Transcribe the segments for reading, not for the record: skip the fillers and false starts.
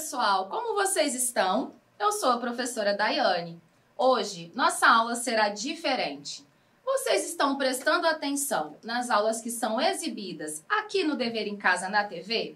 pessoal, como vocês estão? Eu sou a professora Daiane. Hoje, nossa aula será diferente. Vocês estão prestando atenção nas aulas que são exibidas aqui no Dever em Casa na TV?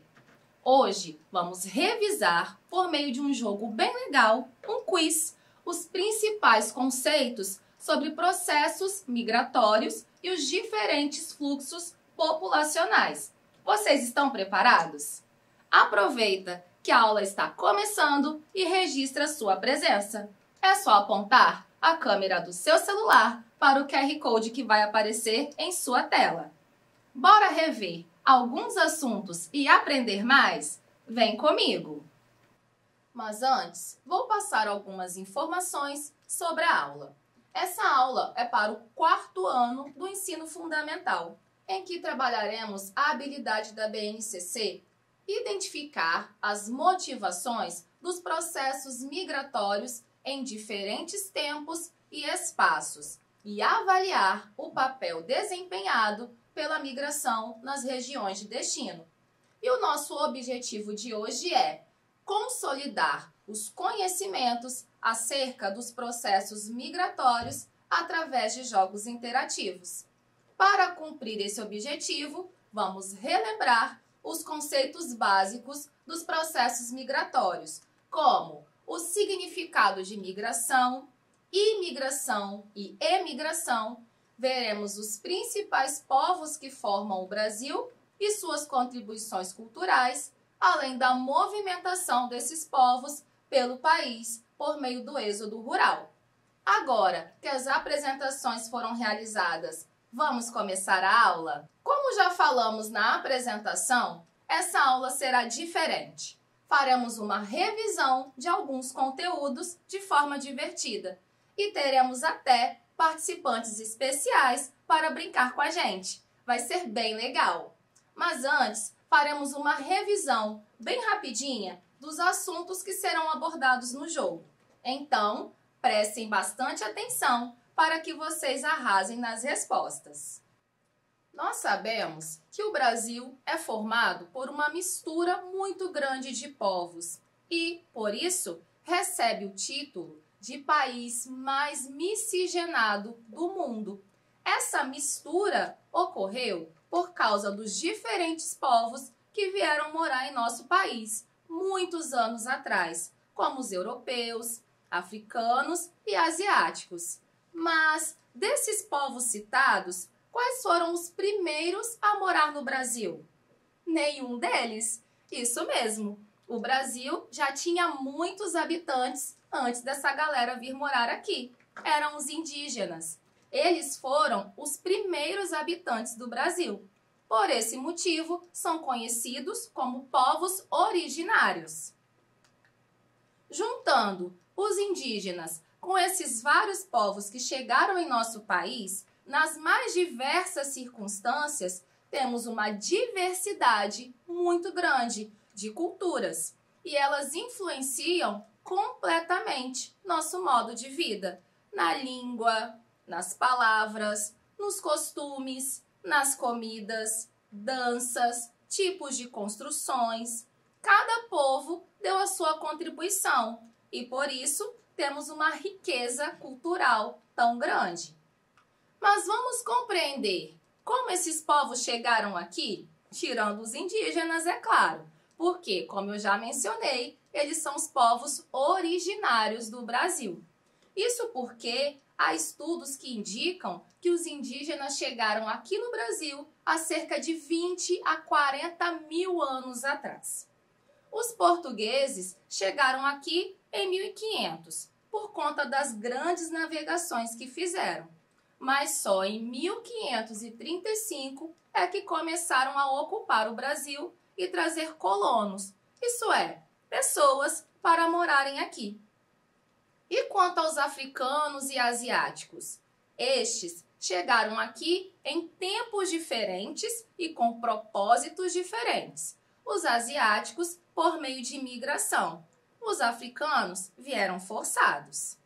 Hoje, vamos revisar, por meio de um jogo bem legal, um quiz, os principais conceitos sobre processos migratórios e os diferentes fluxos populacionais. Vocês estão preparados? Aproveita que a aula está começando e registra sua presença. É só apontar a câmera do seu celular para o QR Code que vai aparecer em sua tela. Bora rever alguns assuntos e aprender mais? Vem comigo! Mas antes, vou passar algumas informações sobre a aula. Essa aula é para o 4º ano do ensino fundamental, em que trabalharemos a habilidade da BNCC, identificar as motivações dos processos migratórios em diferentes tempos e espaços e avaliar o papel desempenhado pela migração nas regiões de destino. E o nosso objetivo de hoje é consolidar os conhecimentos acerca dos processos migratórios através de jogos interativos. Para cumprir esse objetivo, vamos relembrar os conceitos básicos dos processos migratórios, como o significado de migração, imigração e emigração. Veremos os principais povos que formam o Brasil e suas contribuições culturais, além da movimentação desses povos pelo país por meio do êxodo rural. Agora que as apresentações foram realizadas, vamos começar a aula? Como já falamos na apresentação, essa aula será diferente. Faremos uma revisão de alguns conteúdos de forma divertida e teremos até participantes especiais para brincar com a gente. Vai ser bem legal. Mas antes, faremos uma revisão bem rapidinha dos assuntos que serão abordados no jogo. Então, prestem bastante atenção para que vocês arrasem nas respostas. Nós sabemos que o Brasil é formado por uma mistura muito grande de povos e, por isso, recebe o título de país mais miscigenado do mundo. Essa mistura ocorreu por causa dos diferentes povos que vieram morar em nosso país muitos anos atrás, como os europeus, africanos e asiáticos. Mas, desses povos citados, quais foram os primeiros a morar no Brasil? Nenhum deles. Isso mesmo. O Brasil já tinha muitos habitantes antes dessa galera vir morar aqui. Eram os indígenas. Eles foram os primeiros habitantes do Brasil. Por esse motivo, são conhecidos como povos originários. Juntando os indígenas com esses vários povos que chegaram em nosso país, nas mais diversas circunstâncias, temos uma diversidade muito grande de culturas e elas influenciam completamente nosso modo de vida, na língua, nas palavras, nos costumes, nas comidas, danças, tipos de construções. Cada povo deu a sua contribuição e, por isso, temos uma riqueza cultural tão grande. Mas vamos compreender como esses povos chegaram aqui, tirando os indígenas, é claro, porque, como eu já mencionei, eles são os povos originários do Brasil. Isso porque há estudos que indicam que os indígenas chegaram aqui no Brasil há cerca de 20 a 40 mil anos atrás. Os portugueses chegaram aqui em 1500, por conta das grandes navegações que fizeram. Mas só em 1535 é que começaram a ocupar o Brasil e trazer colonos, isso é, pessoas para morarem aqui. E quanto aos africanos e asiáticos? Estes chegaram aqui em tempos diferentes e com propósitos diferentes. Os asiáticos por meio de migração. Os africanos vieram forçados.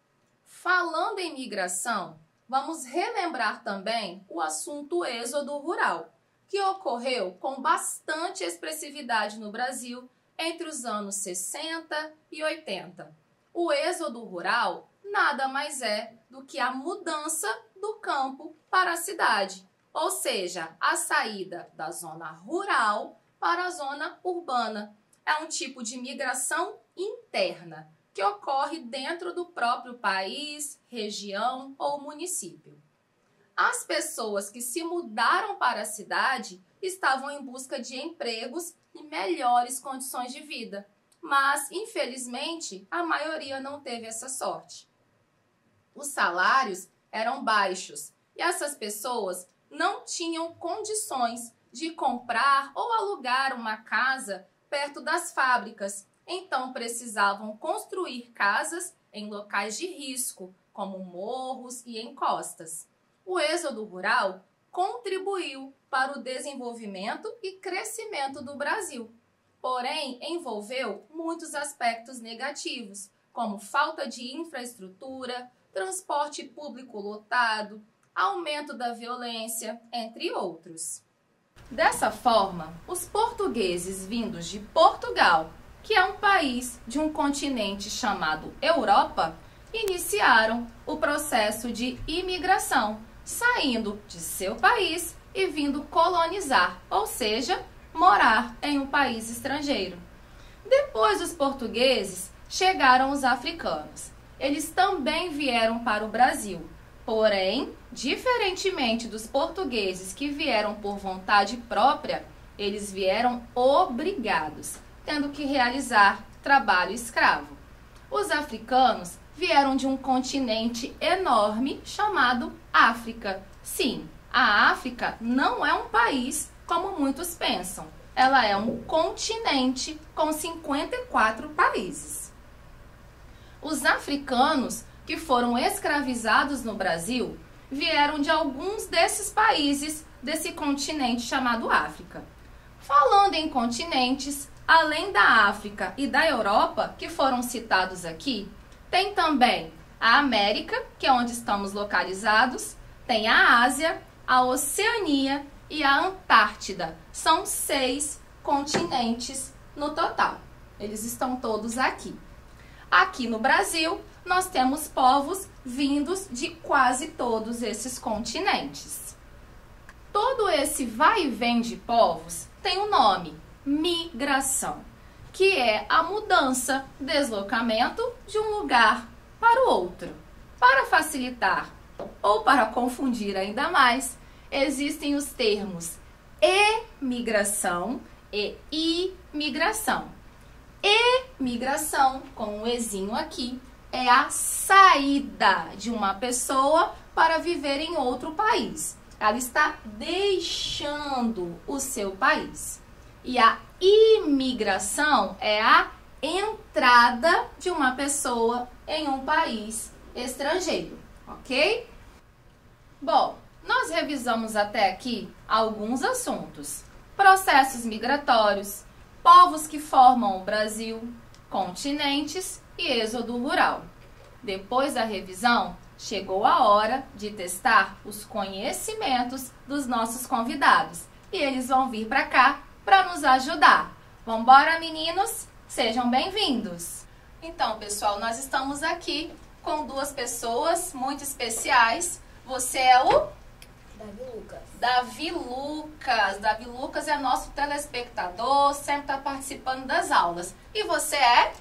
Falando em migração, vamos relembrar também o assunto êxodo rural, que ocorreu com bastante expressividade no Brasil entre os anos 60 e 80. O êxodo rural nada mais é do que a mudança do campo para a cidade, ou seja, a saída da zona rural para a zona urbana. É um tipo de migração interna que ocorre dentro do próprio país, região ou município. As pessoas que se mudaram para a cidade estavam em busca de empregos e melhores condições de vida, mas, infelizmente, a maioria não teve essa sorte. Os salários eram baixos e essas pessoas não tinham condições de comprar ou alugar uma casa perto das fábricas, então precisavam construir casas em locais de risco, como morros e encostas. O êxodo rural contribuiu para o desenvolvimento e crescimento do Brasil, porém envolveu muitos aspectos negativos, como falta de infraestrutura, transporte público lotado, aumento da violência, entre outros. Dessa forma, os portugueses vindos de Portugal, que é um país de um continente chamado Europa, iniciaram o processo de imigração, saindo de seu país e vindo colonizar, ou seja, morar em um país estrangeiro. Depois dos portugueses, chegaram os africanos. Eles também vieram para o Brasil, porém, diferentemente dos portugueses que vieram por vontade própria, eles vieram obrigados, tendo que realizar trabalho escravo. Os africanos vieram de um continente enorme chamado África. Sim, a África não é um país como muitos pensam. Ela é um continente com 54 países. Os africanos que foram escravizados no Brasil vieram de alguns desses países desse continente chamado África. Falando em continentes, além da África e da Europa, que foram citados aqui, tem também a América, que é onde estamos localizados, tem a Ásia, a Oceania e a Antártida. São 6 continentes no total. Eles estão todos aqui. Aqui no Brasil, nós temos povos vindos de quase todos esses continentes. Todo esse vai e vem de povos tem um nome, migração, que é a mudança, deslocamento de um lugar para o outro. Para facilitar ou para confundir ainda mais, existem os termos emigração e imigração. Emigração, com um ezinho aqui, é a saída de uma pessoa para viver em outro país. Ela está deixando o seu país. E a imigração é a entrada de uma pessoa em um país estrangeiro, ok? Bom, nós revisamos até aqui alguns assuntos: processos migratórios, povos que formam o Brasil, continentes e êxodo rural. Depois da revisão, chegou a hora de testar os conhecimentos dos nossos convidados e eles vão vir para cá para nos ajudar. Vambora, meninos? Sejam bem-vindos! Então, pessoal, nós estamos aqui com 2 pessoas muito especiais. Você é o? Davi Lucas. Davi Lucas. Davi Lucas é nosso telespectador, sempre está participando das aulas. E você é?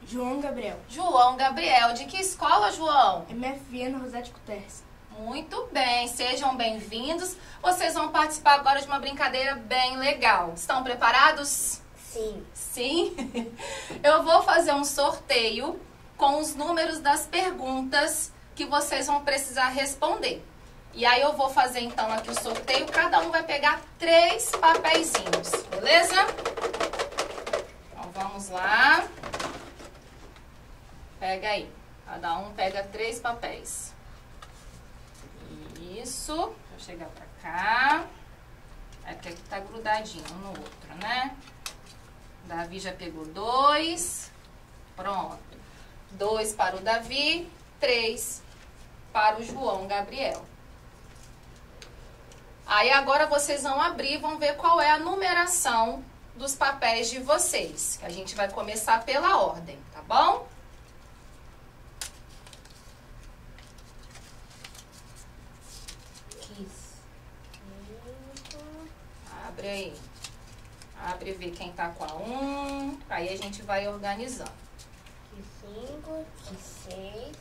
João Gabriel. João Gabriel. De que escola, João? MFN Rosete Guterres. Muito bem, sejam bem-vindos. Vocês vão participar agora de uma brincadeira bem legal. Estão preparados? Sim. Sim? Eu vou fazer um sorteio com os números das perguntas que vocês vão precisar responder. E aí eu vou fazer então aqui o sorteio, cada um vai pegar 3 papeizinhos, beleza? Então vamos lá. Pega aí, cada um pega 3 papéis. Isso, deixa eu chegar pra cá. É porque aqui tá grudadinho um no outro, né? Davi já pegou 2. Pronto. 2 para o Davi, 3 para o João Gabriel. Aí agora vocês vão abrir e vão ver qual é a numeração dos papéis de vocês. A gente vai começar pela ordem, tá bom? Abre aí. Abre e vê quem tá com a 1. Aí a gente vai organizando. Aqui 5, aqui 6.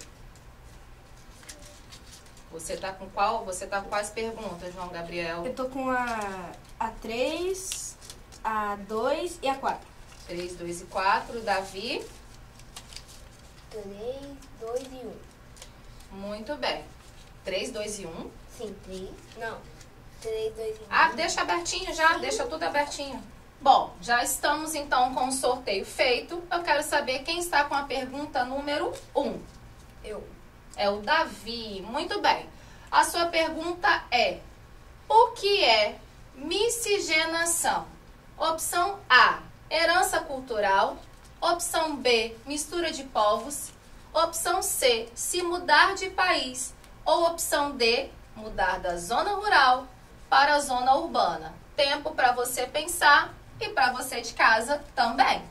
Você tá com qual? Você tá com quais perguntas, João Gabriel? Eu tô com a 3, a 2 e a 4. 3, 2 e 4. Davi? 3, 2 e 1. Muito bem. 3, 2 e 1. Sim, 3. Não. 3, 2 e 1. Ah, deixa abertinho já, deixa tudo abertinho. Bom, já estamos então com o sorteio feito. Eu quero saber quem está com a pergunta número 1. Eu. É o Davi. Muito bem. A sua pergunta é: o que é miscigenação? Opção A, herança cultural. Opção B, mistura de povos. Opção C, se mudar de país. Ou opção D, mudar da zona rural para a zona urbana. Tempo para você pensar e para você de casa também.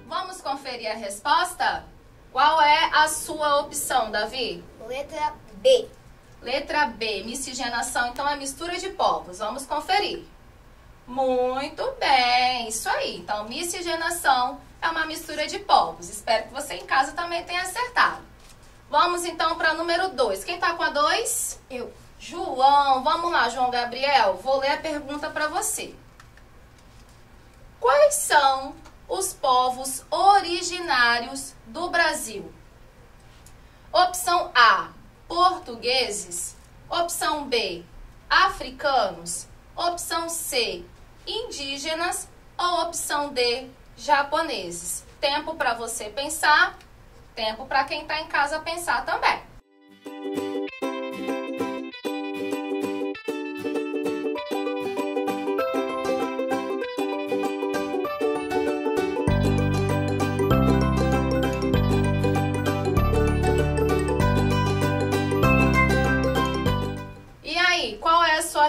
Vamos conferir a resposta? Qual é a sua opção, Davi? Letra B. Letra B, miscigenação, então é mistura de povos. Vamos conferir. Muito bem, isso aí. Então, miscigenação é uma mistura de povos. Espero que você em casa também tenha acertado. Vamos então para número 2. Quem tá com a 2? Eu. João, vamos lá, João Gabriel. Vou ler a pergunta para você. Quais são os povos originários do Brasil? Opção A, portugueses. Opção B, africanos. Opção C, indígenas. Ou opção D, japoneses. Tempo para você pensar. Tempo para quem está em casa pensar também.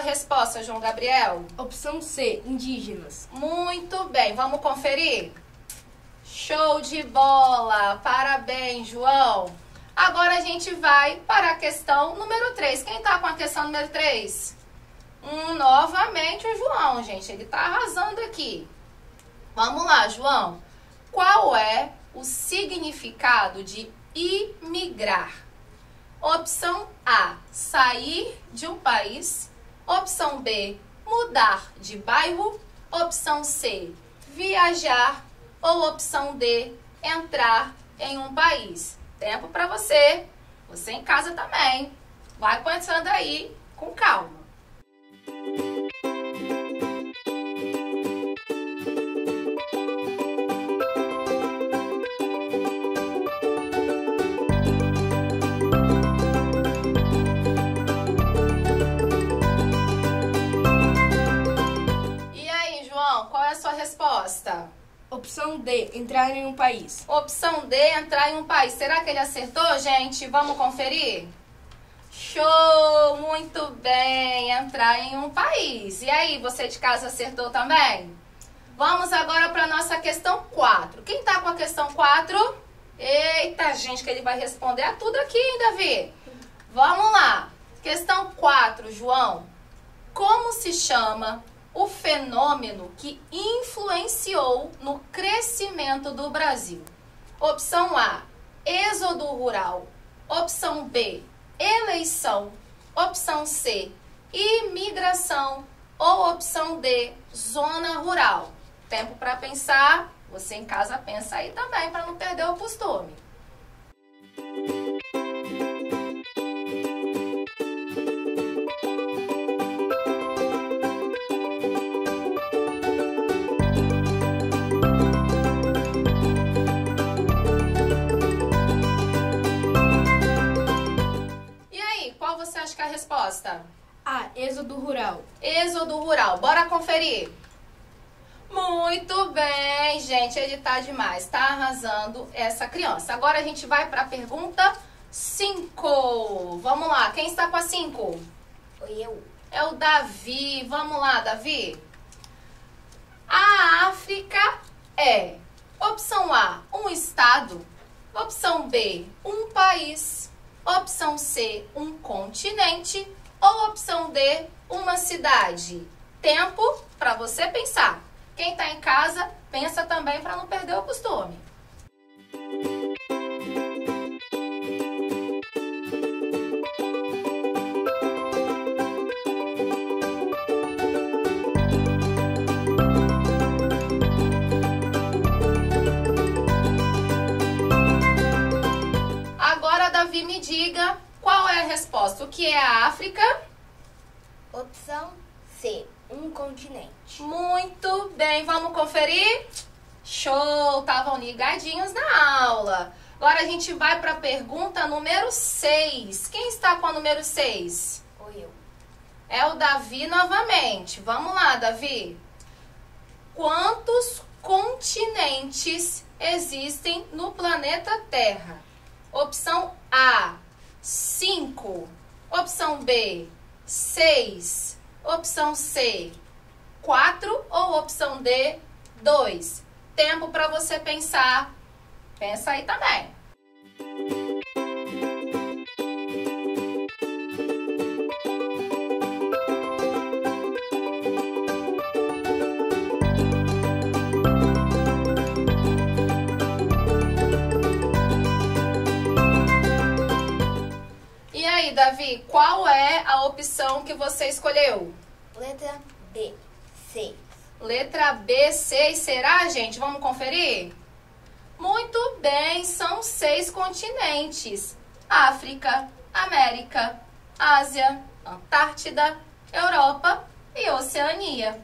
Resposta, João Gabriel? Opção C, indígenas. Muito bem, vamos conferir? Show de bola! Parabéns, João! Agora a gente vai para a questão número 3. Quem tá com a questão número 3? Novamente o João, gente. Ele tá arrasando aqui. Vamos lá, João. Qual é o significado de imigrar? Opção A, sair de um país. Opção B, mudar de bairro. Opção C, viajar. Ou opção D, entrar em um país. Tempo para você. Você em casa também. Vai pensando aí com calma. Resposta. Opção D, entrar em um país. Opção D, entrar em um país. Será que ele acertou, gente? Vamos conferir? Show! Muito bem! Entrar em um país. E aí, você de casa acertou também? Vamos agora para a nossa questão 4. Quem tá com a questão 4? Eita, gente, que ele vai responder a tudo aqui, hein, Davi? Vamos lá. Questão 4, João. Como se chama o fenômeno que influenciou no crescimento do Brasil? Opção A, êxodo rural. Opção B, eleição. Opção C, imigração. Ou opção D, zona rural. Tempo para pensar. Você em casa pensa aí também para não perder o costume. E aí, qual você acha que é a resposta? A, Êxodo rural. Êxodo rural. Bora conferir. Muito bem, gente. Ele tá demais. Tá arrasando essa criança. Agora a gente vai para a pergunta 5. Vamos lá. Quem está com a 5? Eu. É o Davi. Vamos lá, Davi. A África é: opção A, um estado. Opção B, um país. Opção C, um continente. Ou opção D, uma cidade. Tempo para você pensar. Quem está em casa, pensa também para não perder o costume. Agora, Davi, me diga qual é a resposta. O que é a África? Opção C, um continente. Muito bem, vamos conferir? Show! Estavam ligadinhos na aula. Agora a gente vai para a pergunta número 6. Quem está com a número 6? Ou eu. É o Davi novamente. Vamos lá, Davi. Quantos continentes existem no planeta Terra? Opção A, 5. Opção B, 6. Opção C, 4. Ou opção D, 2. Tempo para você pensar. Pensa aí também. E aí, Davi, qual é a opção que você escolheu? Letra B, 6. Letra B, 6. Será, gente? Vamos conferir? Muito bem, são 6 continentes. África, América, Ásia, Antártida, Europa e Oceania.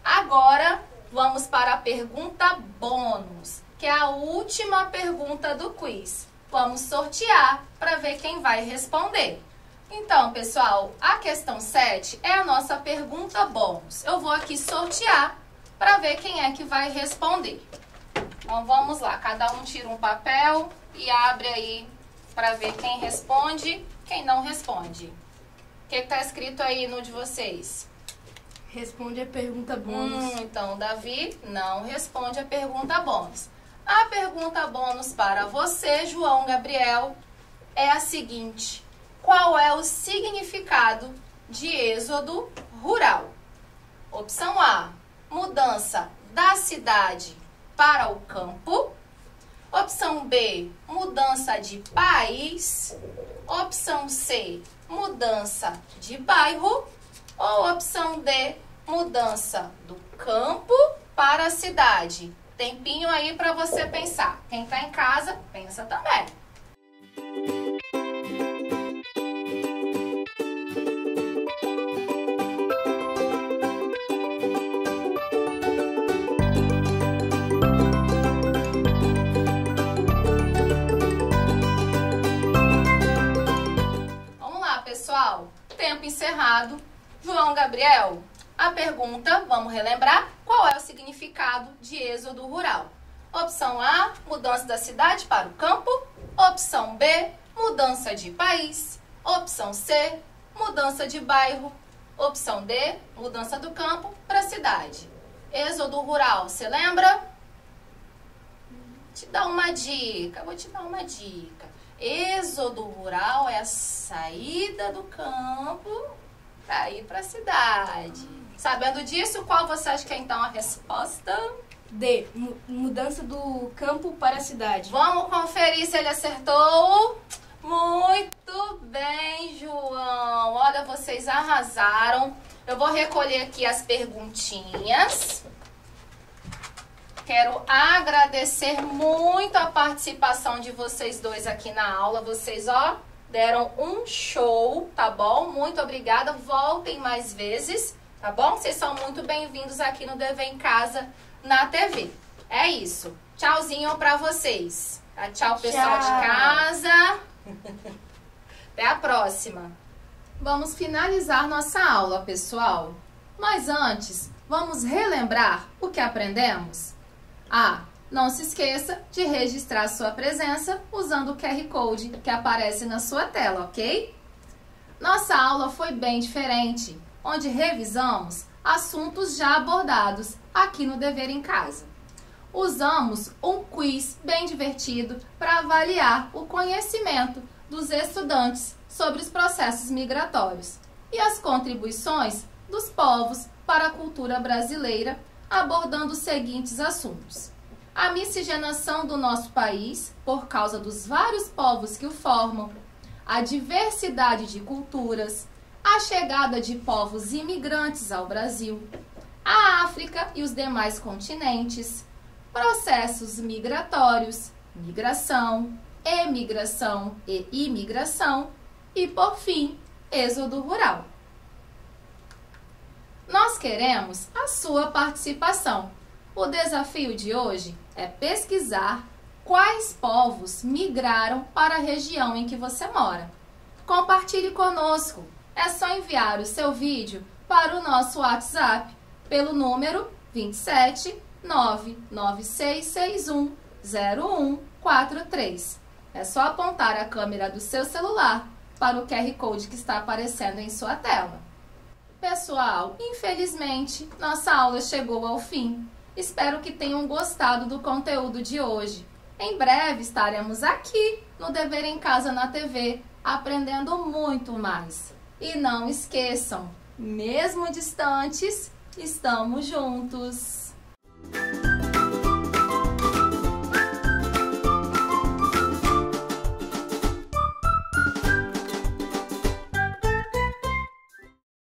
Agora, vamos para a pergunta bônus, que é a última pergunta do quiz. Vamos sortear para ver quem vai responder. Então, pessoal, a questão 7 é a nossa pergunta bônus. Eu vou aqui sortear para ver quem é que vai responder. Então, vamos lá. Cada um tira um papel e abre aí para ver quem responde, quem não responde. O que está escrito aí no de vocês? Responde a pergunta bônus. Então, Davi não responde a pergunta bônus. A pergunta bônus para você, João Gabriel, é a seguinte: qual é o significado de êxodo rural? Opção A, mudança da cidade para o campo. Opção B, mudança de país. Opção C, mudança de bairro. Ou opção D, mudança do campo para a cidade. Tempinho aí para você pensar. Quem está em casa, pensa também. Vamos lá, pessoal. Tempo encerrado. João Gabriel, a pergunta, vamos relembrar, qual é o significado de êxodo rural? Opção A, mudança da cidade para o campo. Opção B, mudança de país. Opção C, mudança de bairro. Opção D, mudança do campo para a cidade. Êxodo rural, você lembra? Vou te dar uma dica. Êxodo rural é a saída do campo para ir para a cidade. Sabendo disso, qual você acha que é então a resposta? D, mudança do campo para a cidade. Vamos conferir se ele acertou. Muito bem, João. Olha, vocês arrasaram. Eu vou recolher aqui as perguntinhas. Quero agradecer muito a participação de vocês dois aqui na aula. Vocês, ó, deram um show, tá bom? Muito obrigada. Voltem mais vezes, tá bom? Vocês são muito bem-vindos aqui no Dever em Casa na TV. É isso. Tchauzinho pra vocês. Tchau, pessoal de casa. Até a próxima. Vamos finalizar nossa aula, pessoal. Mas antes, vamos relembrar o que aprendemos? Não se esqueça de registrar sua presença usando o QR Code que aparece na sua tela, ok? Nossa aula foi bem diferente, onde revisamos assuntos já abordados aqui no Dever em Casa. Usamos um quiz bem divertido para avaliar o conhecimento dos estudantes sobre os processos migratórios e as contribuições dos povos para a cultura brasileira, abordando os seguintes assuntos: a miscigenação do nosso país por causa dos vários povos que o formam, a diversidade de culturas, a chegada de povos imigrantes ao Brasil, a África e os demais continentes, processos migratórios, migração, emigração e imigração e, por fim, êxodo rural. Nós queremos a sua participação. O desafio de hoje é pesquisar quais povos migraram para a região em que você mora. Compartilhe conosco. É só enviar o seu vídeo para o nosso WhatsApp pelo número 27 99661 0143. É só apontar a câmera do seu celular para o QR Code que está aparecendo em sua tela. Pessoal, infelizmente, nossa aula chegou ao fim. Espero que tenham gostado do conteúdo de hoje. Em breve estaremos aqui no Dever em Casa na TV, aprendendo muito mais. E não esqueçam, mesmo distantes, estamos juntos.